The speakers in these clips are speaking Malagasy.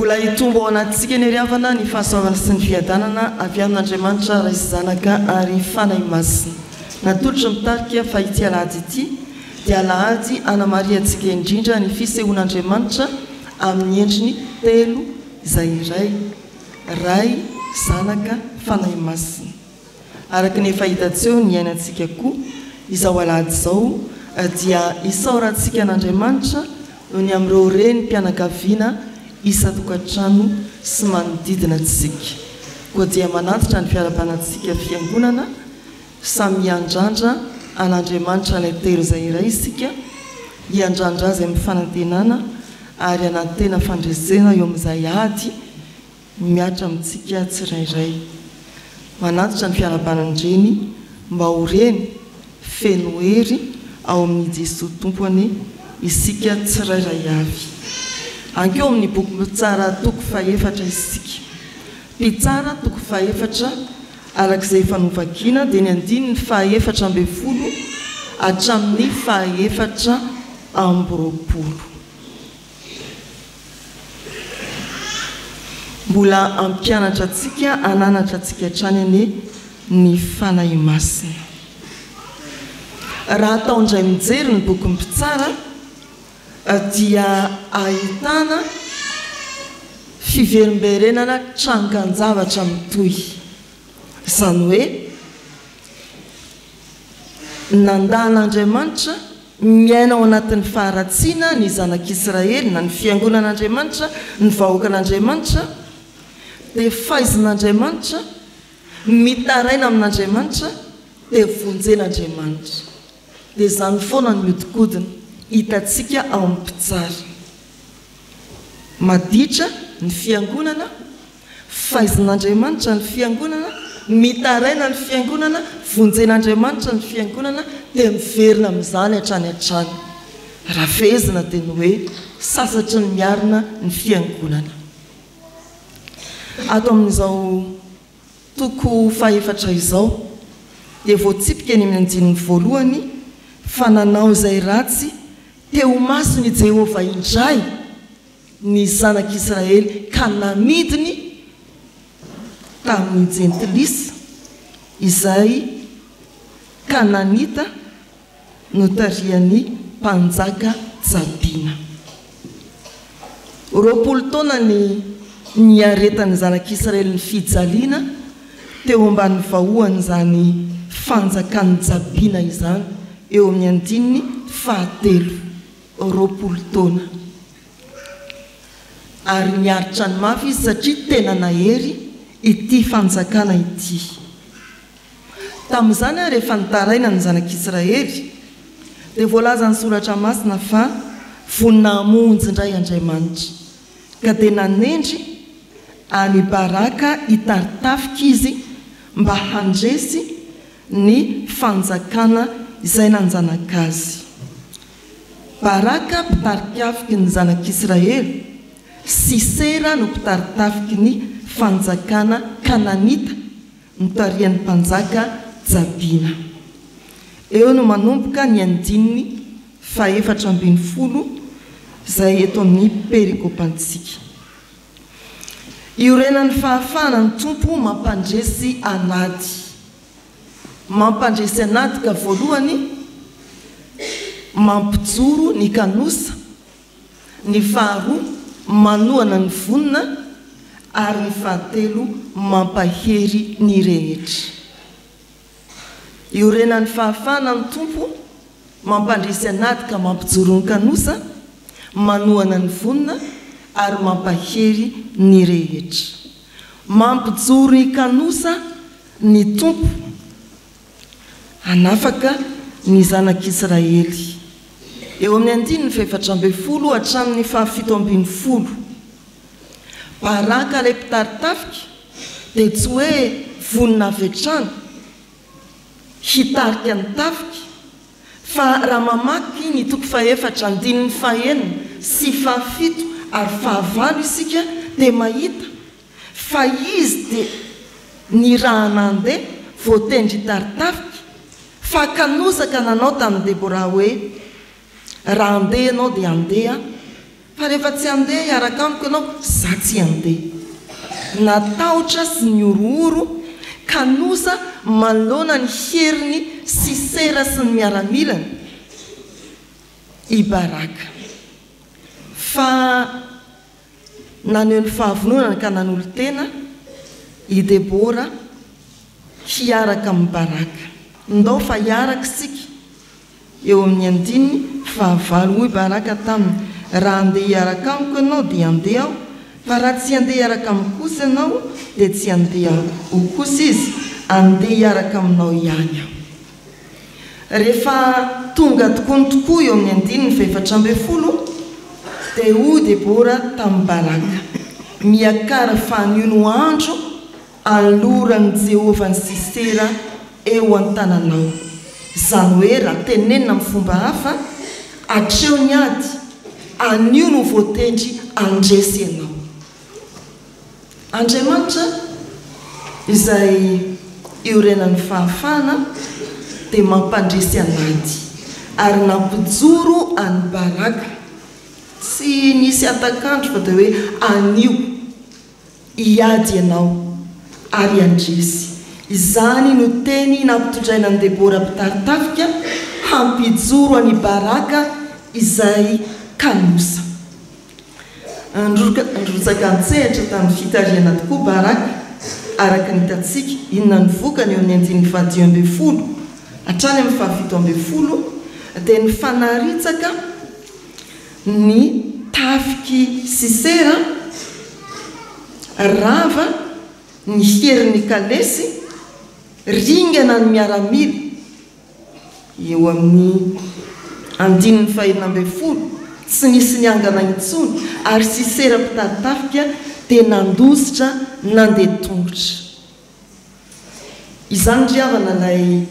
mbola hitombo ao anatsika ny riavana ny fahasoavana sy ny fiadanana avy amin'Andriamanitra ray sy zanaka ary fanahy masina. Natolotra mitarika fa ity alahady ity dia alahady anamariantsika indrindra ny fisehoan'Andriamanitra amin'ny endriny telo izay iray, ray, zanaka, fanahy masina. Araka ny fahitantseo ny ainatsika koa izao alahady izao dia isaorantsika an'Andriamanitra noho ny amin'ireo reny mpianakaviana isa-tokantrano sy manodidina antsika. Koa dia manatitra ny fiarabanantsika fiangonana samy hiandrandra an'Andriamanitra ilay telo izay iray isika, hiandrandra azy amin'ny fanantenana ary anatena fandresena eo amin'izay ady miatra amintsika tsirairay. Manatitra ny fiarabanandreny mba ho reny feno hery ao amin'ny Jesosy tompony isika tsirairay avy. Ankeo amin'ny boky Mpitsara toko faefatra isika. Mpitsara toko faefatra arak'izay fanovakina dia ny andininy faefatra amby folo hatramin'ny faefatra amby roapolo. Mbola ampianatra antsika, ananatra antsika hatrany ny fanahy masina. Raha atao indray mijery ny boky Mpitsara dia ahitana fiverimberenana trangan-javatra mitohy. Izany hoe nandan'Andriamanitra miaina ao anatin'ny faharatsiana ny zanak'Israely na ny fiangonan'Andriamanitra, ny vahoakan'Andriamanitra, dia fahaizan'Andriamanitra, mitaraina amin'Andriamanitra, dia vonjen'Andriamanitra. Dia izany foana ny miodikodina hitantsika ao amin'ny Mpitsara. Maditra ny fiangonana, fahaizan'Andriamanitra ny fiangonana, mitaraina ny fiangonana, vonjen'Andriamanitra ny fiangonana, dia miverina amin'izany hatrany hatrany. Raha fehezina dia ny hoe sasatra ny miarina ny fiangonana. Ato amin'izao toko faefatra izao dia voatsipika ny amin'ny andininy voalohany fa nanao izay ratsy teo masony Jehovah indray ny zanak'Israely ka namidiny tamin'ny jentilisa izay Kananita notarian'ny mpanjaka Jabina. Roapolo taona ny aretan'ny zanak'Israely ny fijaliana teo ambany vahoany zany fanjakan'ny Jabina izany eo amin'ny andininy fahatelo, roapolo taona. Ary niaritra ny mafy izy satria tena nahery ity fanjakana ity. Tamin'izany rehefa nitaraina ny zanak'Israely dia voalaza ny soratra masina fa vonina hamonjy indray Andriamanitra ka dia nanendry any Baraka hitaritafika izy mba handresy ny fanjakana izay nanjanaka azy. Baraka mpitarikafiky ny zanak'Israely, Sisera no mpitaritafiky ny fanjakana Kananita notarian'ny mpanjaka Jabina. Eo no manomboka ny andininy faefatra ambin'ny folo izay eto amin'ny perikopantsika. Iorenan'ny fahafahana ny tompo mampandresy anady. Mampandresy anady ka voalohany mampijoro ny kanosa, ny faharoa manohana ny vonina ary ny fahatelo mampahery ny rehetra. Iorenan'ny fahafahana ny tompo mampandresy anady ka mampijoro ny kanosa, manohana ny vonina ary mampahery ny rehetra. Mampijoro ny kanosa ny tompo hanafaka ny zanak'Israely. Eo amin'ny andininy faefatra ambin'ny folo hatramin'ny fahafito ambin'ny folo. Baraka ilay mpitaritafika dia tsy hoe vonina avy hatrany hitarika ny tafika, fa raha mamaky ny toko faefatra andininy fahenina sy fahafito ary fahavalo isika dia mahita fa izy dia ny raha nandeha voatendry hitaritafika fa kanosaka nanao tamin'ny Deborah hoe raha andeha ianao dia andeha fa rehefa tsy andeha hiaraka amiko ianao za tsy andeha. Natahotra sy niorooro ka nosa manoloana ny heriny Sisera sy ny miaramilany i Baraka. Fa naneho ny fahavononana ka nanolo tena i Debora hiaraka amin'ny Baraka. Ndao fa hiaraka sika eo amin'ny 9 hoy Baraka taminy, raha andeha hiaraka amiko ianao dia andeha aho, fa raha tsy andeha hiaraka amin'ny kosa ianao dia tsy andeha ho kosa izy, andeha hiaraka aminao ihany aho. Rehefa tonga tokoa eo amin'ny 14 dia hoy Debora tamin'ny Baraka, miakara fa anio andro alorany Jehovah ny Sisera eo an-tananao. Zany hoe raha tenenina amin'ny fomba hafa, atreo ny ady anio no voatendry andresy ianao. Andriamanitra izay iorenan'ny fahafana dia mampandresy anady ary nampijoro any Baraka. Tsy nisy atakandro fa dia hoe anio hiady ianao ary andresy. Izany no teny nampitondraina ny Debora mpitarintafika hampijoro any Baraka izay kanosa. Androtsaka an-tsehatra tamin'ny fitariana tokoa Baraka, araka ny hitantsika inona ny vokany eo amin'ny 10 hatrany amin'ny 17 dia ny fanaritsaka ny tafiky Sisera, rava ny heriny kalesy, ringana ny miaramily eo amin'ny 15 tsy nisy niangana intsony, ary Sisera mpitarintafika dia nandositra nandeha tongotra. Izany riavana ilay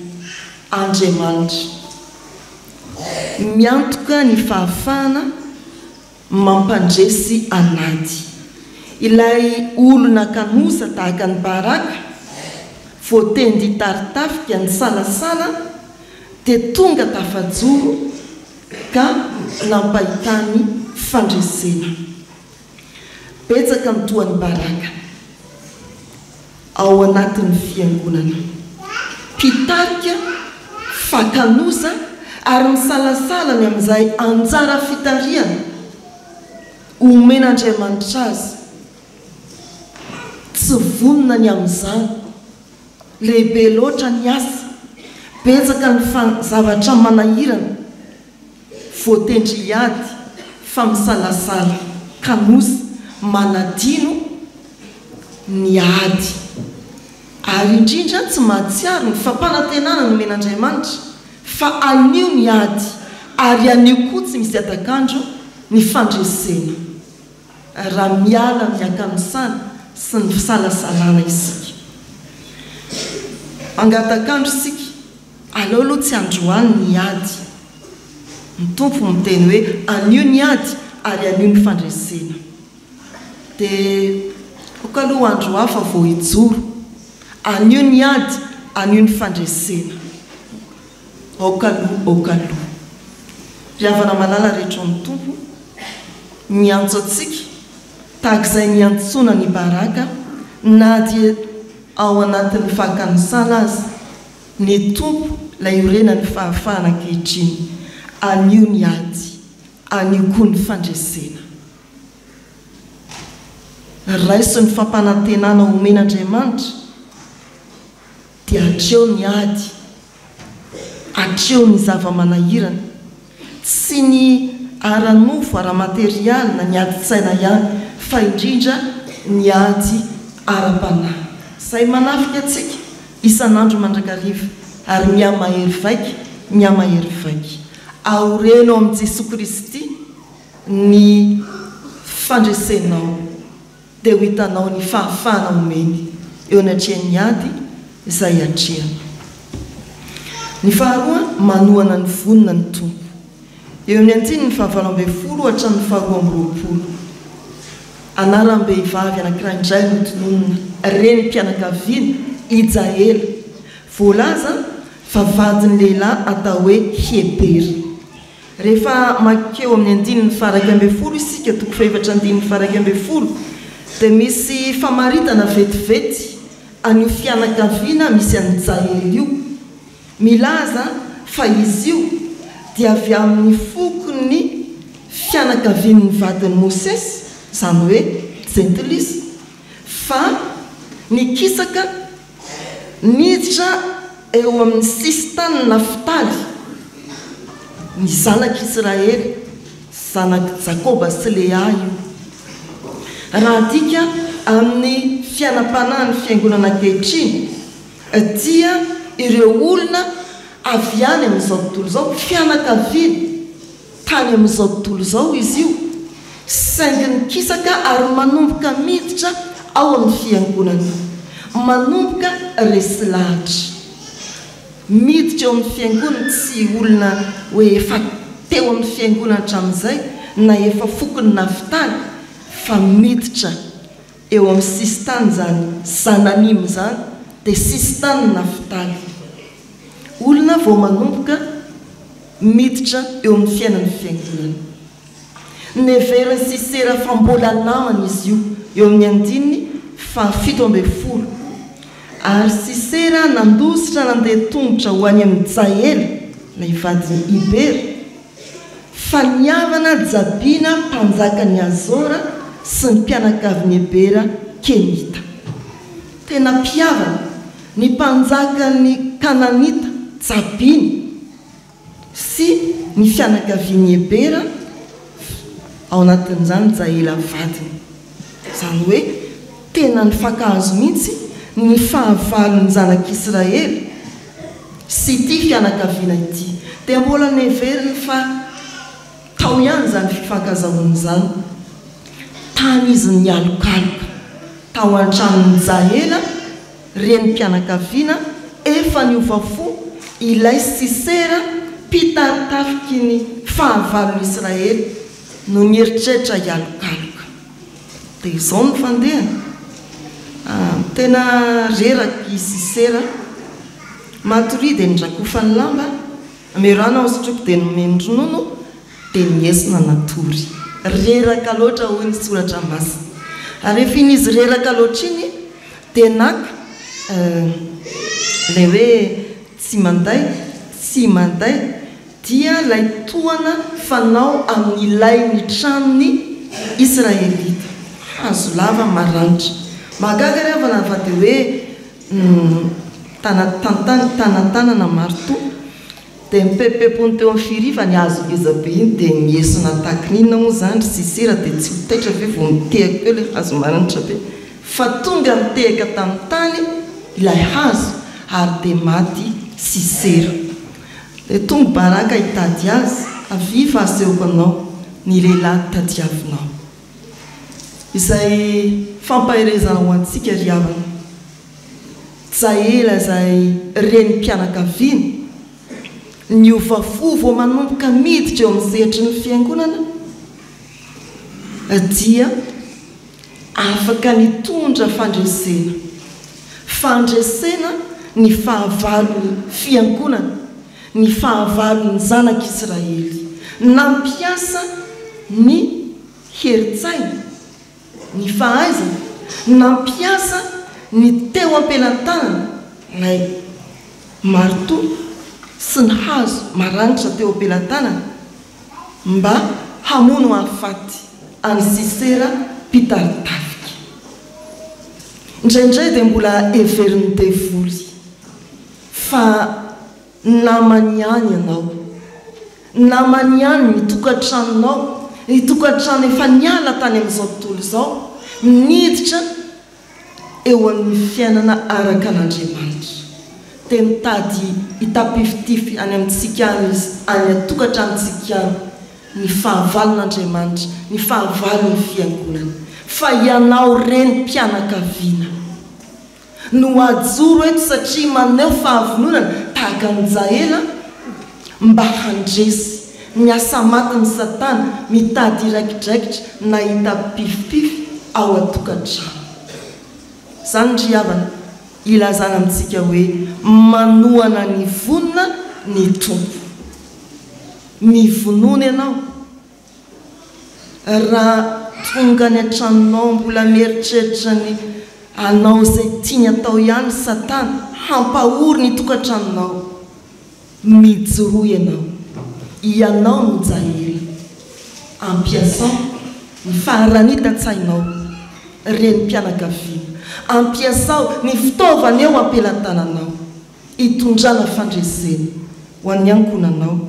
Andriamanitra, miantoka ny fahafahana mampandresy anady. Ilay olona kanosa tahaka ny Baraka voatendy taritafika ny salasala dia tonga tafajoro ka nampahitany fandresena. Betsaka ny toan'ny Baraka ao anatin'ny fiangonana, mpitarika fakanosa ary misalasala ny amin'izay anjara fitariana omen'Andriamanitra azy. Tsy vonona ny amin'izany, lehibe loatra ny asa, betsaka ny zavatra manahirana, voatendry hiady fa misalasala kanosa manadino ny ady. Ary indrindra tsy mahatsiaro ny fampanantenana ny men'Andriamanitra fa anio ny ady, ary anio koa tsy misy atakandro ny fandresena. Raha miala ny akanosana sy ny fisalasalana isika, angatakandro isika, aleo aloha tsy androany ny ady. Ny tompo miteny hoe anio ny ady ary anio ny fandresena. Dia okaloha andro hafa vao hijoro, anio ny ady, anio ny fandresena. Okaloha riavana malala rehetra ny tompo miantso atsika tahak'izay niantsona ny Baraka, na dia ao anatin'ny fahakanosana azy. Ny tompo ilay iorena ny fahafahana ankehitriny, anio ny ady, anio koa ny fandresena. Raiso ny fampanantenana omen'Andriamanitra dia atreo ny ady, atreo ny zava-manahirana, tsy ny ara-nofo ara-materialy na ny adi-tsaina ihany, fa indrindra ny ady ara-panahy. Izay manafika atsika isan'andro mandrakariva, ary miamahery vaika aoreno amin'ny Jesosy Kristy ny fandresenao, dia ho hitanao ny fahafahana omeny eo anatrehan'ny ady izay atrehana. Ny faharoa, manohana ny vonona ny tompo. Eo amin'ny 19 hatramin'ny 20. Anaram-behivavy anankiray indray notononona renim-pianakaviana Ijaela, voalaza fa vadiny lehilahy atao hoe Hebera. rehefa makeo amin'ny andininy faraky ambe folo isika toko fahefatra andininy faraky ambe folo dia misy famaritana vetivety an'io fianakaviana misy an'Jael io milaza fa izy io dia avy amin'ny fokony fianakavian'ny vadiny Mosesy izany hoe Jentilisy fa nikisaka niditra eo amin'ny sisitany Naftaly ny zanak'Israely zanak' Jakoba sy Lea io raha adika amin'ny fianam-panahy ny fiangonana ankehitriny dia ireo olona avy any amin'izao tontolo izao fianakaviana tany amin'izao tontolo izao izy io saingy nikisaka ary manomboka miditra ao amin'ny fiangonana manomboka resy lahatra miditra eo amin'ny fiangonana tsy olona hoe efa teo amin'ny fiangonana hatramin'izay na efa fokony Naftaly fa miditra eo amin'ny sisitany zany Zananim zany dia sisitany Naftaly olona vao manomboka miditra eo amin'ny fiainan'ny fiangonana neveriny Sisera fa mbola namana izy io eo amin'ny andininy fa 17 ary Sisera nandositra nandeha tongotra ho any amin'ny Jael ilay vadiny Ibera fa niavana Jabina mpanjaka ny Azora sy ny mpianakavin'ny Ebera Kenita tena mpiavana ny mpanjaka ny Kananita Jabina sy ny fianakavin'ny Ebera ao anatin'izany Jael vadiny izany hoe tena ny fankahazo mihitsy ny fahavalon'ny zanak'Israely sy ity fianakaviana ity dia mbola neveriny fa tao ihany zany fifankazahoana izany tany izy nialokaloka tao an-tranon'ny Jaela reny mpianakaviana efa niovafo ilay Sisera mpitaritafiky ny fahavalon'ny Israely no nieritreritra hialokaloka dia izao ny fandehana tena reraky Sisera matory dia nindrakofany lamba amerana osotroko dia nomendronono dia niesina natory reraka loatra hoy ny soratra masina ary rehefa iny izy reraka loatra iny dia naka ilay hoe tsy manday dia lay tohana fanao amin'ny ilainy tranony Israelita hazo lava maranitra magaga rehefa navady hoe tanantanana marto dia mipepepony teo amin'ny firiva ny hazo ezabe iny dia miesina takinina moa zany Sisera dia tsy hotaitra ve vao mitehaka eo ilay hazo maranitra be fa tonga mitehaka tamin'ny tany ilay hazo ary dia maty Sisera dia tonga baraka hitady azy aviva aseoko anao ny lehilahy tadiavinao izay fampaherezana ho antsika ry havana Jaela izay reny mpianakaviana niovafo vao manomboka miditra eo amin'ny sehatry ny fiangonana dia afaka nitondra fandresena ny fahavalon'ny fiangonana ny fahavalon'ny zanak'Israely nampiasa ny heritsaina ny fahaizana nampiasa ny teo ampelantanana lay marto sy ny hazo maranitra teo ampelantanana mba hamono afaty any Sisera mpitaritafiky indraindray dia mbola everiny devoly fa namany any ianao namany any mitokantranonao nitokantrano efa niala tany amin'izao tontolo izao niditra eo amin'ny fiainana araka an'Andriamanitra dia mitady hitapifitify any amintsika izy any atokantranotsika ny fahavalon'Andriamanitra ny fahavalon'ny fiangonana fa ianao reny mpianakaviana no ajoro eto satria maneho fahavinonana tahaka ny Jaela mba handresy miasa maty ny Satana mitady iraikidraikitra na hitapifipify ao atokantrano izany ry havana ilazana amintsika hoe manohana ny vonona ny tompo mivonona ianao raha tonga ny antranonao mbola mieritreritra ny anao izay tiany atao ihany Satana hampahory ny tokantranonao mijoroa ianao no jahery ampiasao ny faharanita-tsainao reny mpianakaviana ampiasao ny fitaovana eo ampelantananao hitondrana fandresena ho an'ny ankonanao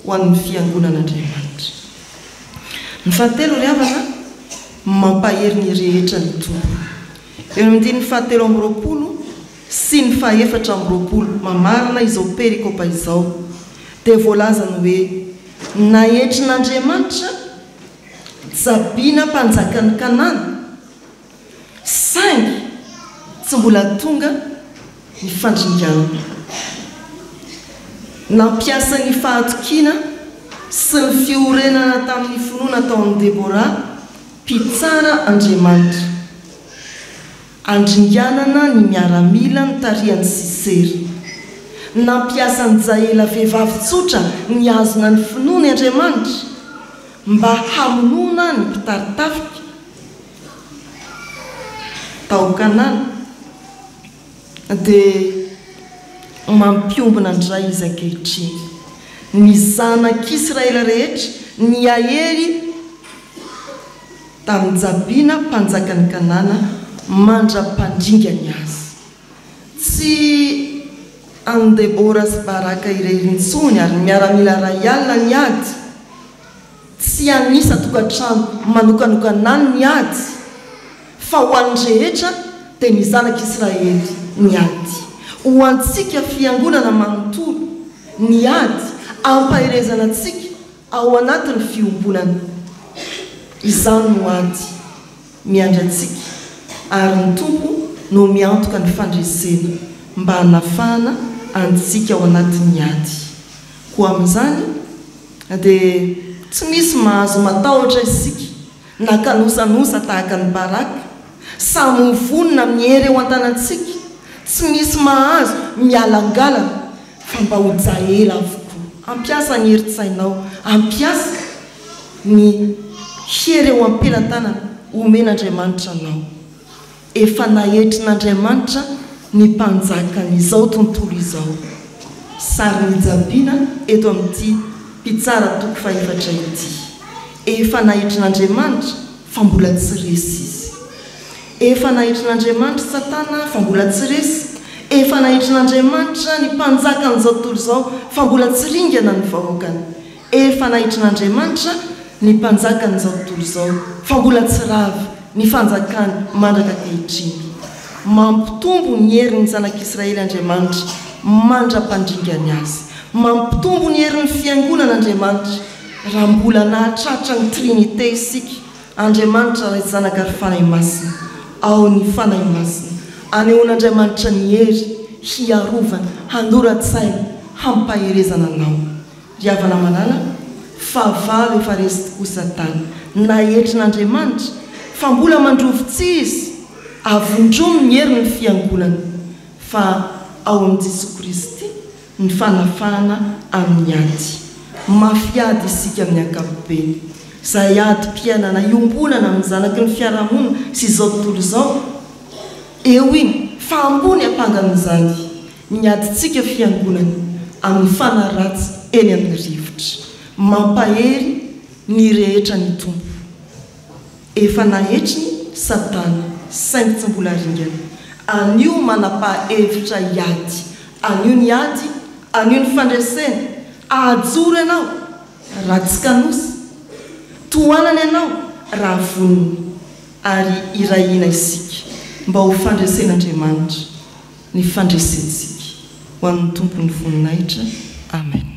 ho an'ny fiangonan'Andriamanitra. Ny fahatelo ry havana mampahery ny rehetra ny tompo. Eo amin'ny ny fahatelo amby roapolo sy ny fahaefatra amby roapolo mamarina izao perikopa izao dia voalaza ny hoe nahetrin'Andriamanitra Jabina mpanjakan'ny Kanana saingy tsy mbola tonga ny fandringanana. Nampiasa ny fahatokiana sy ny fiorenana tamin'ny finoana taon'ny Debora mpitsara Andriamanitra andringanana ny miaramila ny tarian'ny Sisera. Nampiasa ny Jaela vehivavy tsotra ny azona ny finoany Andriamanitra mba hamonona ny mpitaritafika tao Kanana dia mampiombona indray izy ankehitriny. Ny zanak'Israela rehetra ny ahery tamin'ny Jabina mpanjakan'ny Kanana mandra-pandringany azy. Tsy an'i Debora sy Baraka irery intsony ary miaramila ray alina ny ady, tsy anisa tokantrano manokanokanany ny ady, fa ho an'ny rehetra dia ny zanak'Israely ny ady. Ho antsika fiangonana manontolo ny ady ampaherezana antsika ao anatin'ny fiombonana. Izany no ady miandry antsika ary ny tompo no miantoka ny fandresena mba hanafahana antsika ao anatin'ny ady. Koa amin'izany dia tsy misy mahazo matahotra isika na kanosanosa tahaka ny Baraka samy mivonona mihery eo an-tanantsika. Tsy misy mahazo mialangalana fa mba ho jaela avokoa. Ampiasa ny herin-tsainao, ampiasa ny hery eo ampelantanana omen'Andriamanitra anao. Efa nahetrin'Andriamanitra ny mpanjakan'izao tontolo izao. Sarin'ny Jabina eto amin'ity mpitsara toko faefatra ity. Efa nahetrin'Andriamanitra fa mbola tsy resy izy. Efa nahetrin'Andriamanitra Satana fa mbola tsy resy. Efa nahetrin'Andriamanitra ny mpanjakan'izao tontolo izao fa mbola tsy ringana ny vahoakany. Efa nahetrin'Andriamanitra ny mpanjakan'izao tontolo izao fa mbola tsy ravy ny fanjakany mandraka ankehitriny. Mampitombo ny herin'ny zanak'Israely Andriamanitra mandra-pandringany azy. Mampitombo ny herin'ny fiangonan'Andriamanitra raha mbola nahatratra ny Trinité isika. Andriamanitra ray zanaka ary fanahy masina ao ny fanahy masina anehoan'Andriamanitra ny hery hiarovana handora-tsaina hampaherezana anao. Ry havana manana fahavalo efa resy tokoa Satana. Nahetrin'Andriamanitra fa mbola mandrovo-tsy izy avondromo ny herin'ny fiangonana fa ao amin'i Jesosy Kristy ny fanafahana amin'ny ady. Mafiady isika amin'ny ankapobeny. Izay ady mpiainana iombonana amin'ny zanaky ny fiarahamonina sy izao tontolo izao. Eo iny fa ambony ampangan'izany ny adintsika fiangonana amin'ny fanaratsy eny amin'ny rivotra. Mampahery ny rehetra ny tompo. Efa nahetriny Satana saingy tsy mbola ringana. Anio manapa-hevitra iady. Anio ny ady, anio ny fandresena. Ahajoro ianao raha tsy kanosy. Tohanana ianao raha vonona. Ary irahina isika mba ho fandresen'Andriamanitra ny fandresentsika ho an'ny tompony voninahitra. Amen.